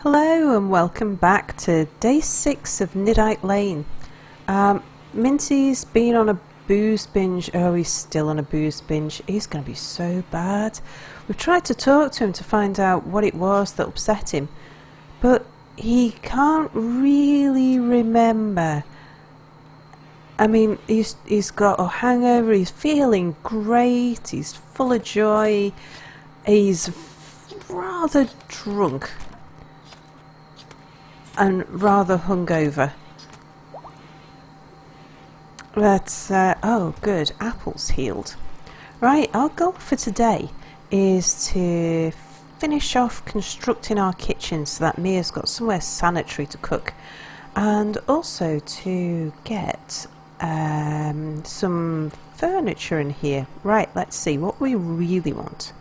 Hello and welcome back to day 6 of Niddite Lane. Minty's been on a booze binge. Oh, he's still on a booze binge. He's going to be so bad. We've tried to talk to him to find out what it was that upset him, but he can't really remember. I mean, he's got a hangover, he's feeling great, he's full of joy, he's rather drunk and rather hungover. But, oh good, Apple's healed. Right, our goal for today is to finish off constructing our kitchen so that Mia's got somewhere sanitary to cook, and also to get some furniture in here. Right, let's see what we really want.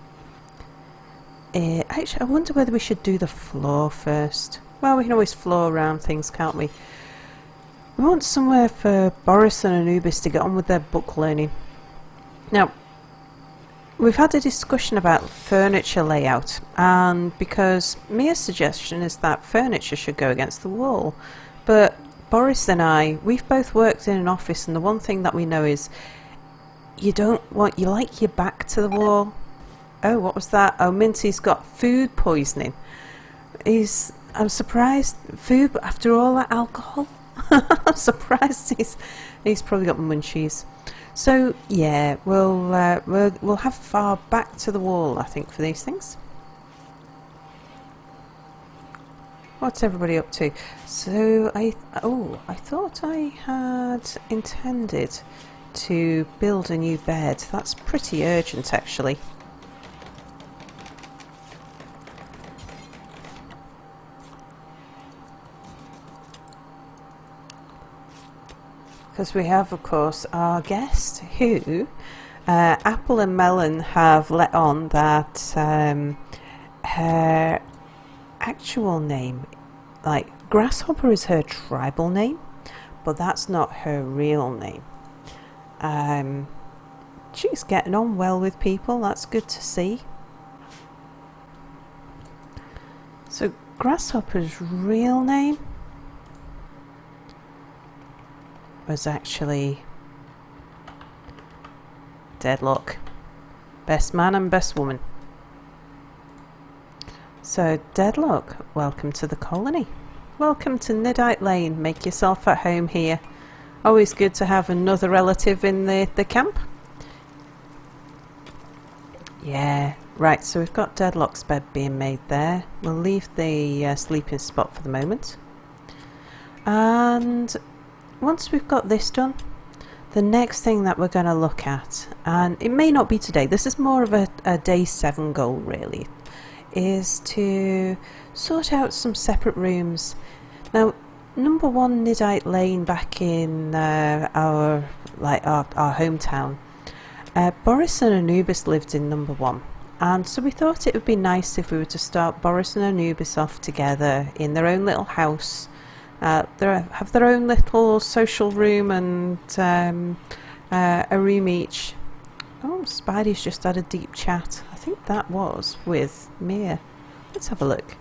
Actually, I wonder whether we should do the floor first. Well, we can always floor around things, can't we? We want somewhere for Boris and Anubis to get on with their book learning. Now, we've had a discussion about furniture layout, and because Mia's suggestion is that furniture should go against the wall, but Boris and I, we've both worked in an office, and the one thing that we know is you like your back to the wall. Oh, what was that? Oh, Minty's got food poisoning. I'm surprised. Food after all that alcohol. I'm surprised he's probably got munchies. So yeah, we'll have far back to the wall, I think, for these things. What's everybody up to? So I thought I had intended to build a new bed. That's pretty urgent, actually. Because we have, of course, our guest who Apple and Melon have let on that her actual name, like Grasshopper, is her tribal name, but that's not her real name. She's getting on well with people. That's good to see. So Grasshopper's real name was actually Deadlock. Best man and best woman. So Deadlock, welcome to the colony. Welcome to Niddite Lane. Make yourself at home here. Always good to have another relative in the camp. Yeah, right, so we've got Deadlock's bed being made there. We'll leave the sleeping spot for the moment. And once we've got this done, the next thing that we're going to look at, and it may not be today, this is more of a day 7 goal really, is to sort out some separate rooms. Now, number 1 Niddite Lane back in our hometown, Boris and Anubis lived in number 1, and so we thought it would be nice if we were to start Boris and Anubis off together in their own little house. They have their own little social room and a room each. Oh, Spidey's just had a deep chat. I think that was with Mia. Let's have a look.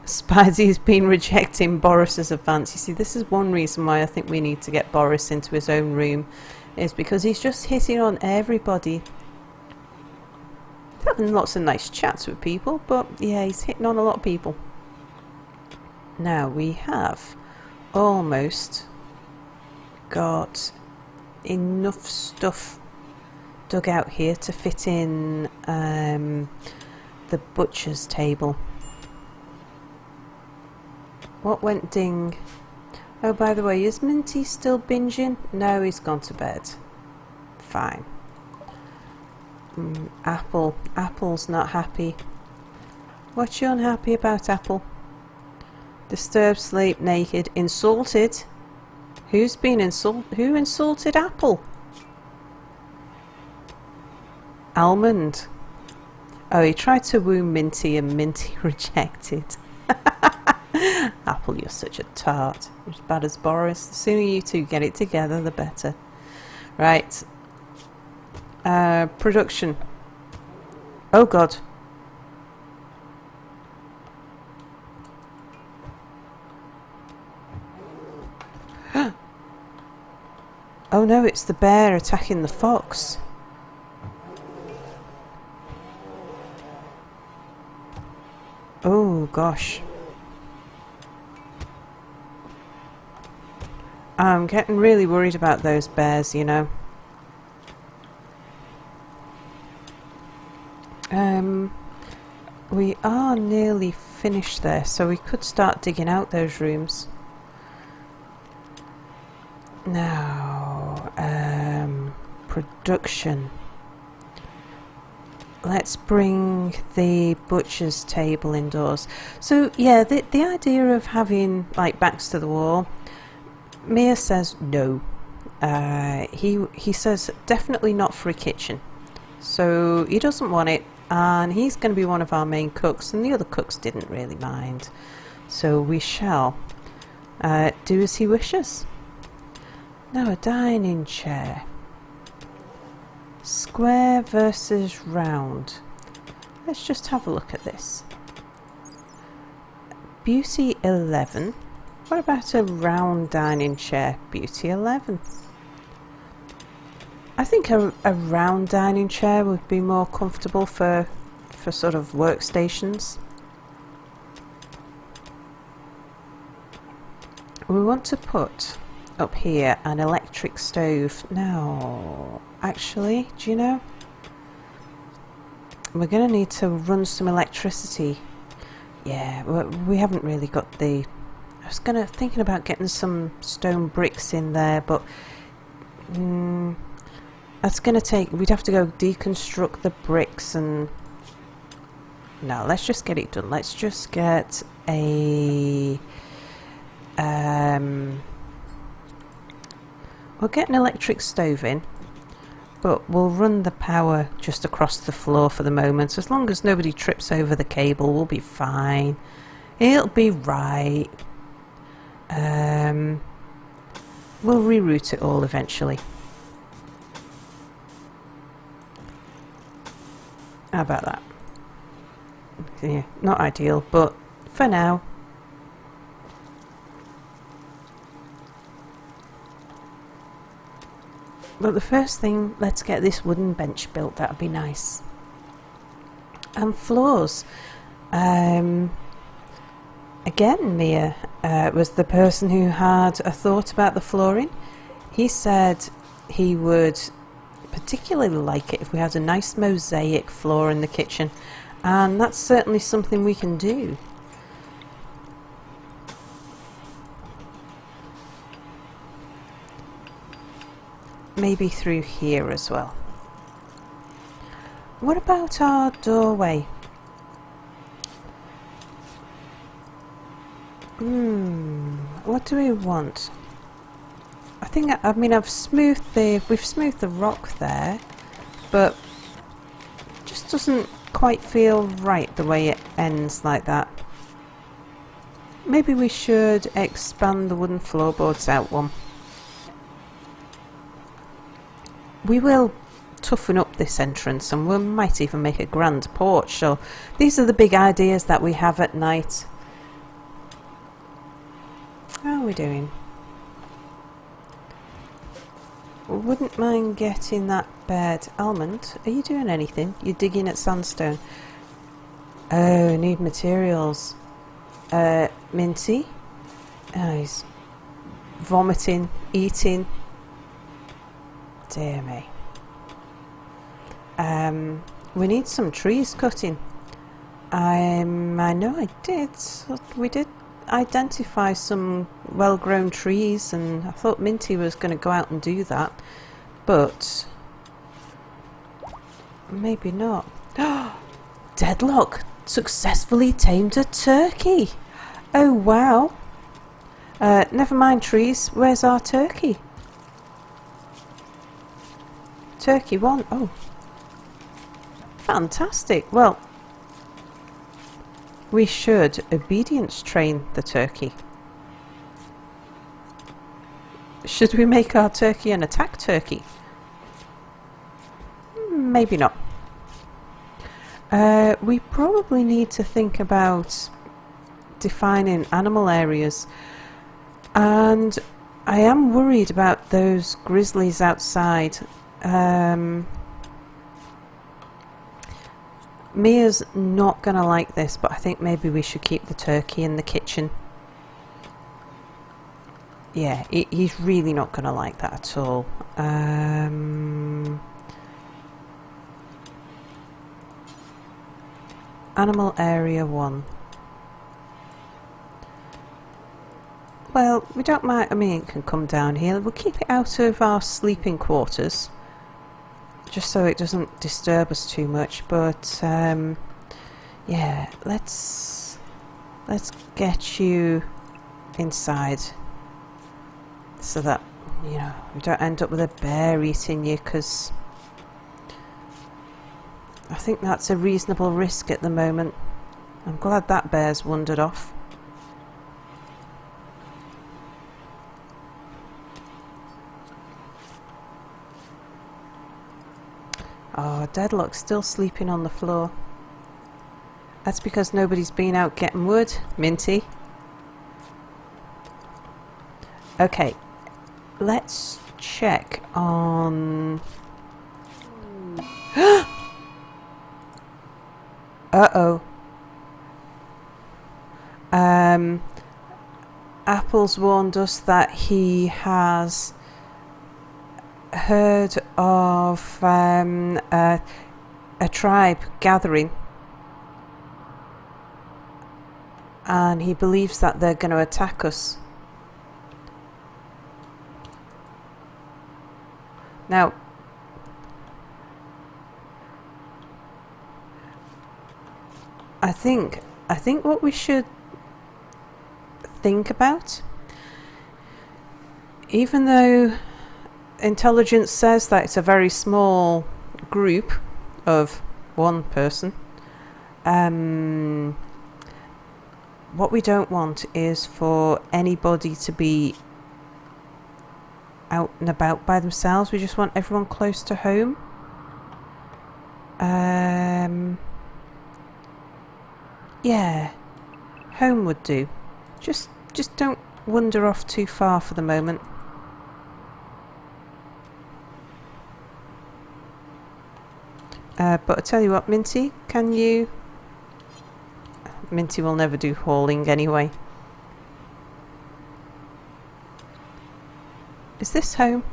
Spidey's been rejecting Boris's advance. You see, this is one reason why I think we need to get Boris into his own room, is because he's just hitting on everybody. He's having lots of nice chats with people, but yeah, he's hitting on a lot of people. Now we have almost got enough stuff dug out here to fit in the butcher's table. What went ding? Oh, by the way, is Minty still binging? No, he's gone to bed. Fine. Apple's not happy. What's you unhappy about, Apple? Disturbed sleep, naked, insulted. Who insulted Apple? Almond. Oh, he tried to woo Minty and Minty rejected. Apple, you're such a tart. You're as bad as Boris. The sooner you two get it together, the better. Right. Production. Oh God. no, it's the bear attacking the fox. Oh gosh. I'm getting really worried about those bears, you know. We are nearly finished there, so we could start digging out those rooms. Now, production. Let's bring the butcher's table indoors. So yeah, the idea of having like backs to the wall, Mia says no. He says definitely not for a kitchen. So he doesn't want it, and he's going to be one of our main cooks, and the other cooks didn't really mind. So we shall do as he wishes. Now a dining chair. Square versus round. Let's just have a look at this. Beauty 11. What about a round dining chair? Beauty 11. I think a round dining chair would be more comfortable for sort of workstations. We want to put up here an electric stove. Now, actually, do you know? We're going to need to run some electricity. Yeah, we haven't really got the... I was thinking about getting some stone bricks in there, but that's going to take... We'd have to go deconstruct the bricks and... No, let's just get it done. Let's just get a... We'll get an electric stove in, but we'll run the power just across the floor for the moment. As long as nobody trips over the cable, we'll be fine. It'll be right. We'll reroute it all eventually. How about that? Yeah, not ideal, but for now. But the first thing, let's get this wooden bench built. That would be nice. And floors. Again, Mia was the person who had a thought about the flooring. He said he would particularly like it if we had a nice mosaic floor in the kitchen. And that's certainly something we can do. Maybe through here as well. What about our doorway? What do we want? I mean we've smoothed the rock there, but it just doesn't quite feel right the way it ends like that. Maybe we should expand the wooden floorboards out one. We will toughen up this entrance, and we might even make a grand porch. So these are the big ideas that we have at night. How are we doing? Wouldn't mind getting that bed. Almond, are you doing anything? You're digging at sandstone. Oh, need materials. Minty. Oh, he's vomiting, eating. Dear me. We need some trees cutting. I know we did identify some well-grown trees, and I thought Minty was going to go out and do that, but maybe not. Deadlock successfully tamed a turkey. Oh wow. Never mind trees, where's our turkey? Turkey 1. Oh, fantastic. Well, we should obedience train the turkey. Should we make our turkey an attack turkey? Maybe not. We probably need to think about defining animal areas, and I am worried about those grizzlies outside. Mia's not going to like this, but I think maybe we should keep the turkey in the kitchen. Yeah, he's really not going to like that at all. Animal area 1. Well, we don't mind. I mean, it can come down here. We'll keep it out of our sleeping quarters, just so it doesn't disturb us too much. But yeah, let's get you inside, so that we don't end up with a bear eating you. Because I think that's a reasonable risk at the moment. I'm glad that bear's wandered off. Oh, Deadlock's still sleeping on the floor. That's because nobody's been out getting wood, Minty. Okay, let's check on... Uh-oh. Apple's warned us that he has heard of a tribe gathering, and he believes that they're going to attack us. Now, I think what we should think about, even though intelligence says that it's a very small group of one person, what we don't want is for anybody to be out and about by themselves. We just want everyone close to home. Yeah, home would do. Just don't wander off too far for the moment. But I tell you what, Minty, can you... Minty will never do hauling anyway. Is this home?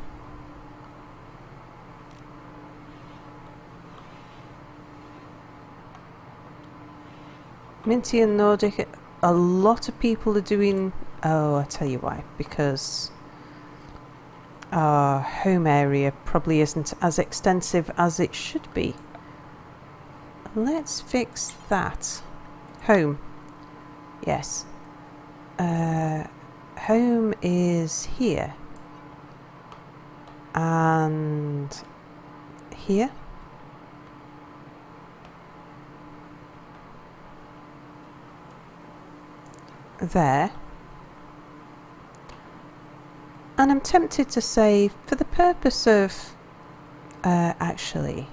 Minty and Nordic, a lot of people are doing... Oh, I tell you why. Because our home area probably isn't as extensive as it should be. Let's fix that. Home. Yes. Home is here. And here. There. And I'm tempted to say, for the purpose of actually,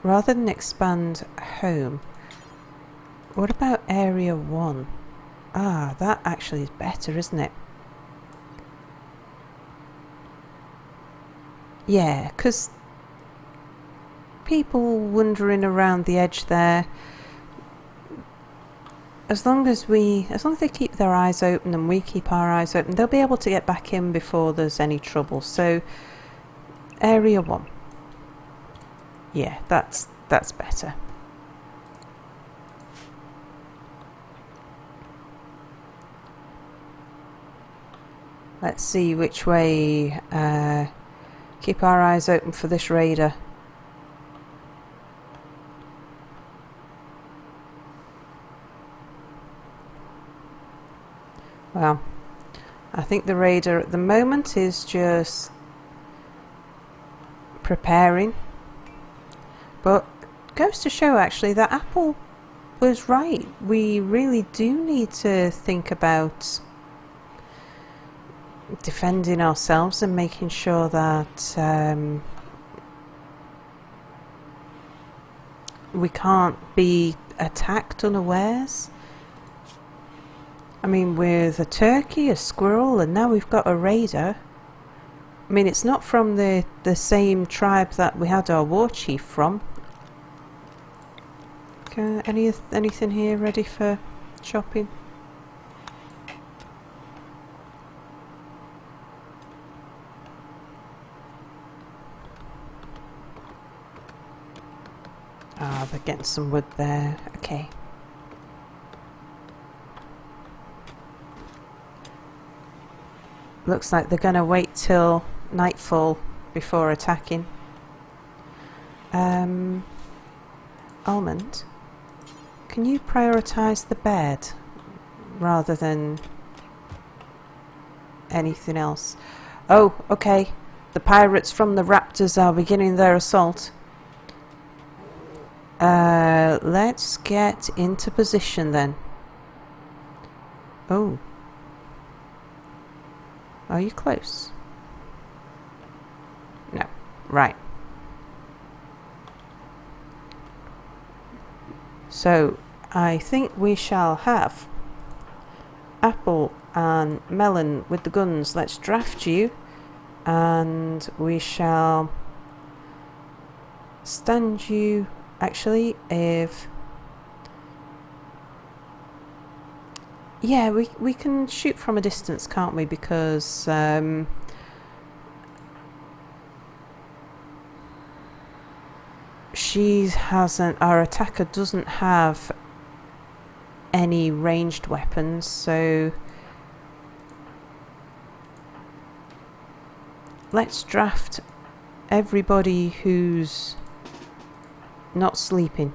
rather than expand home, what about area 1? Ah, that actually is better, isn't it? Yeah, because people wandering around the edge there, as long as they keep their eyes open and we keep our eyes open, they'll be able to get back in before there's any trouble. So, area 1. Yeah, that's better. Let's see which way. Keep our eyes open for this raider. Well, I think the raider at the moment is just preparing. But goes to show actually that Apple was right. We really do need to think about defending ourselves and making sure that we can't be attacked unawares. I mean, with a turkey, a squirrel, and now we've got a raider. I mean, it's not from the same tribe that we had our war chief from. Okay, anything here ready for shopping? Ah, they're getting some wood there. Okay. Looks like they're gonna wait till nightfall before attacking. Almond, can you prioritise the bed rather than anything else? Oh, okay. The pirates from the Raptors are beginning their assault. Let's get into position then. Oh. Are you close? No. Right. So, I think we shall have Apple and Melon with the guns. Let's draft you. And we shall stand you. Actually, if... Yeah, we can shoot from a distance, can't we? Because our attacker doesn't have any ranged weapons, so let's draft everybody who's not sleeping.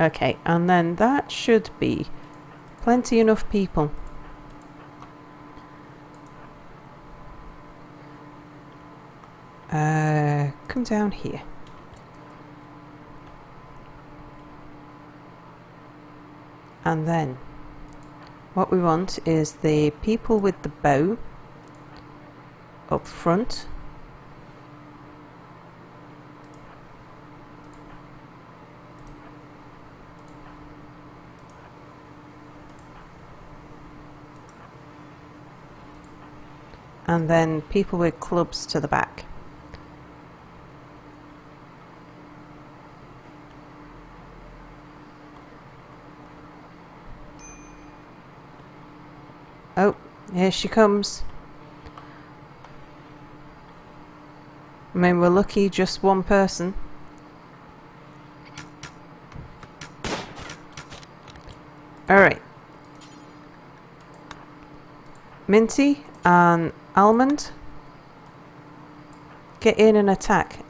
Okay, and then that should be plenty enough people. Come down here. And then what we want is the people with the bow up front. And then people with clubs to the back. Oh, here she comes. I mean, we're lucky just one person. Alright. Minty and Almond, get in and attack.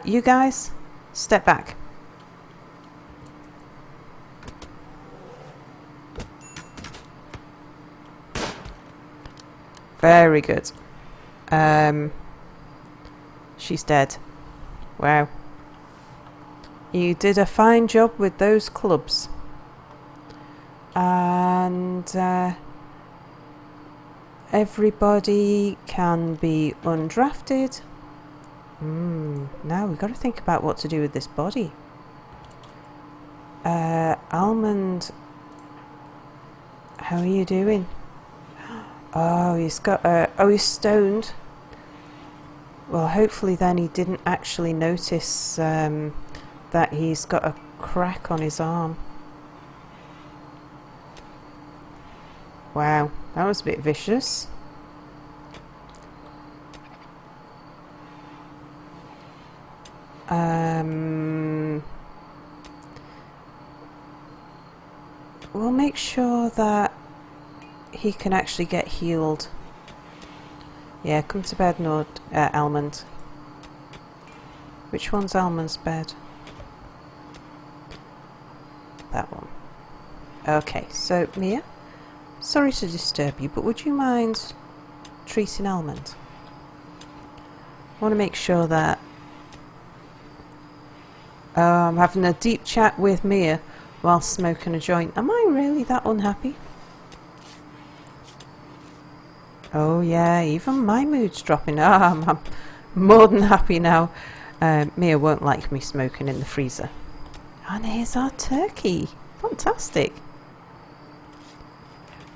You guys, step back. Very good. She's dead. Wow. You did a fine job with those clubs. And everybody can be undrafted. Now we've got to think about what to do with this body. Almond, how are you doing? Oh, he's got he's stoned. Well, hopefully then he didn't actually notice that he's got a crack on his arm. Wow, that was a bit vicious. We'll make sure that he can actually get healed. Yeah, come to bed, Almond. Which one's Almond's bed? That one. Okay, so Mia, sorry to disturb you, but would you mind treating Almond? I want to make sure that I'm having a deep chat with Mia while smoking a joint. Am I really that unhappy? Oh yeah, even my mood's dropping. I'm more than happy now. Mia won't like me smoking in the freezer. And here's our turkey. Fantastic.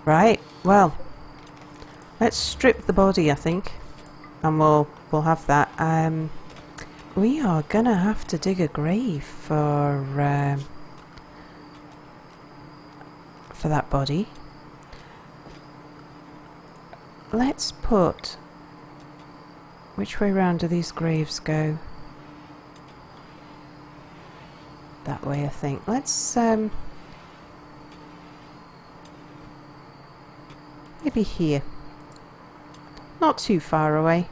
Right, well, let's strip the body, I think, and we'll have that. We are gonna have to dig a grave for that body. Let's put... Which way round do these graves go? That way, I think. Let's maybe here. Not too far away.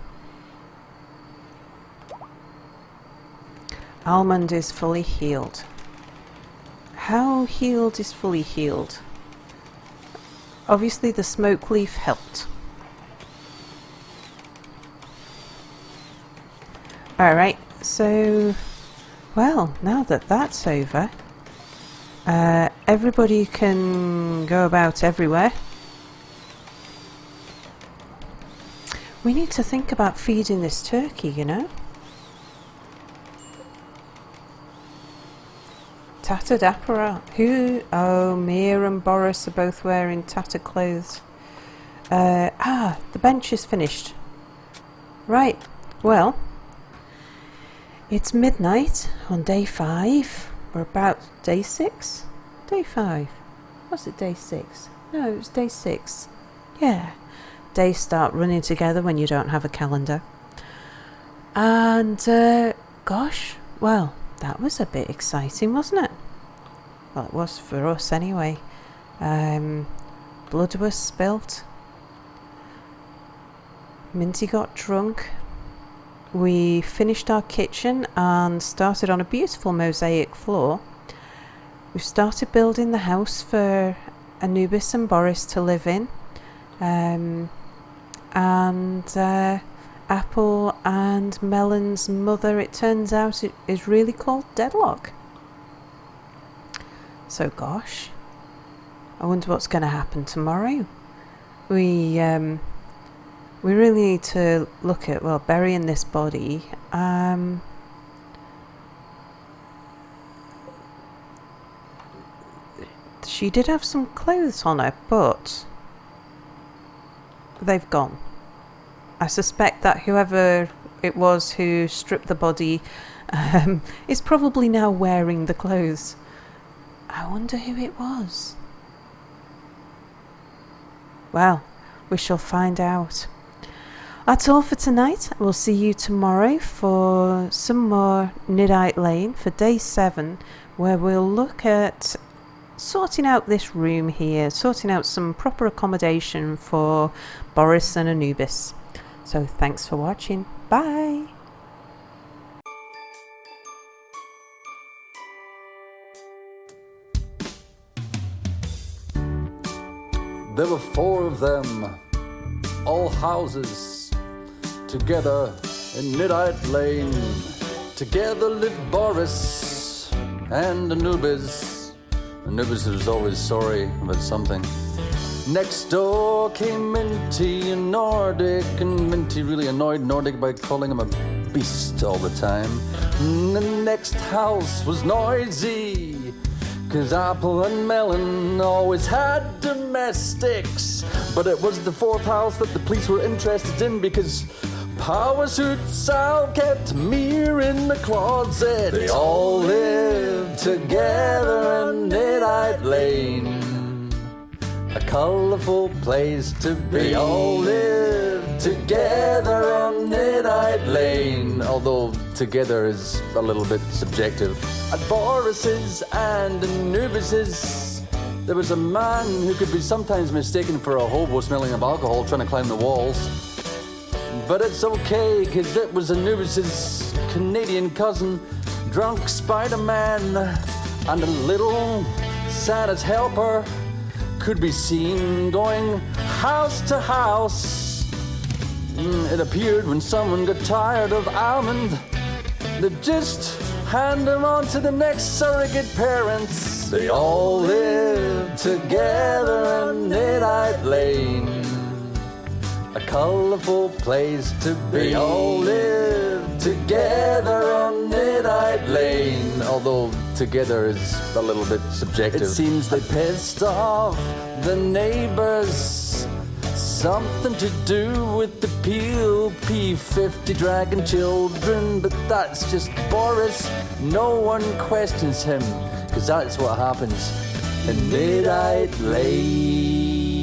Almond is fully healed. How healed is fully healed? Obviously the smoke leaf helped. Alright, so... Well, now that that's over, everybody can go about everywhere. We need to think about feeding this turkey, you know? Tattered apparel. Who? Oh, Mia and Boris are both wearing tattered clothes. The bench is finished. Right, well, it's midnight on day 5. We're about day 6? Day 5. Was it day 6? No, it was day 6. Yeah. Days start running together when you don't have a calendar. And, gosh, well, that was a bit exciting, wasn't it? Well, it was for us anyway. Blood was spilt. Minty got drunk. We finished our kitchen and started on a beautiful mosaic floor. We've started building the house for Anubis and Boris to live in. Apple and Melon's mother, it turns out, it is really called Deadlock. So gosh, I wonder what's going to happen tomorrow. We really need to look at, well, burying this body. She did have some clothes on her, but they've gone. I suspect that whoever it was who stripped the body is probably now wearing the clothes. I wonder who it was. Well, we shall find out. That's all for tonight. We'll see you tomorrow for some more Niddite Lane for day 7, where we'll look at sorting out this room here, sorting out some proper accommodation for Boris and Anubis. So thanks for watching. Bye! There were 4 of them, all houses, together in Niddite Lane. Together lived Boris and Anubis. Anubis was always sorry about something. Next door came Minty and Nordic, and Minty really annoyed Nordic by calling him a beast all the time. And the next house was noisy, 'cause Apple and Melon always had domestics. But it was the 4th house that the police were interested in, because Power Suit Sal kept Mir in the closet. They all lived together in Niddite Lane, a colourful place to be. They all lived together on Niddite Lane, although together is a little bit subjective. At Boris's and Anubis's, there was a man who could be sometimes mistaken for a hobo smelling of alcohol trying to climb the walls. But it's okay, 'cause it was Anubis's Canadian cousin, drunk Spider-Man, and a little Santa's helper could be seen going house to house. It appeared when someone got tired of Almond, they'd just hand him on to the next surrogate parents. They all lived together in Niddite Lane, a a colourful place to be. They all live together on Niddite Lane. Although together is a little bit subjective. It seems they pissed off the neighbours. Something to do with the P50 dragon children. But that's just Boris. No one questions him. Because that's what happens in Niddite Lane.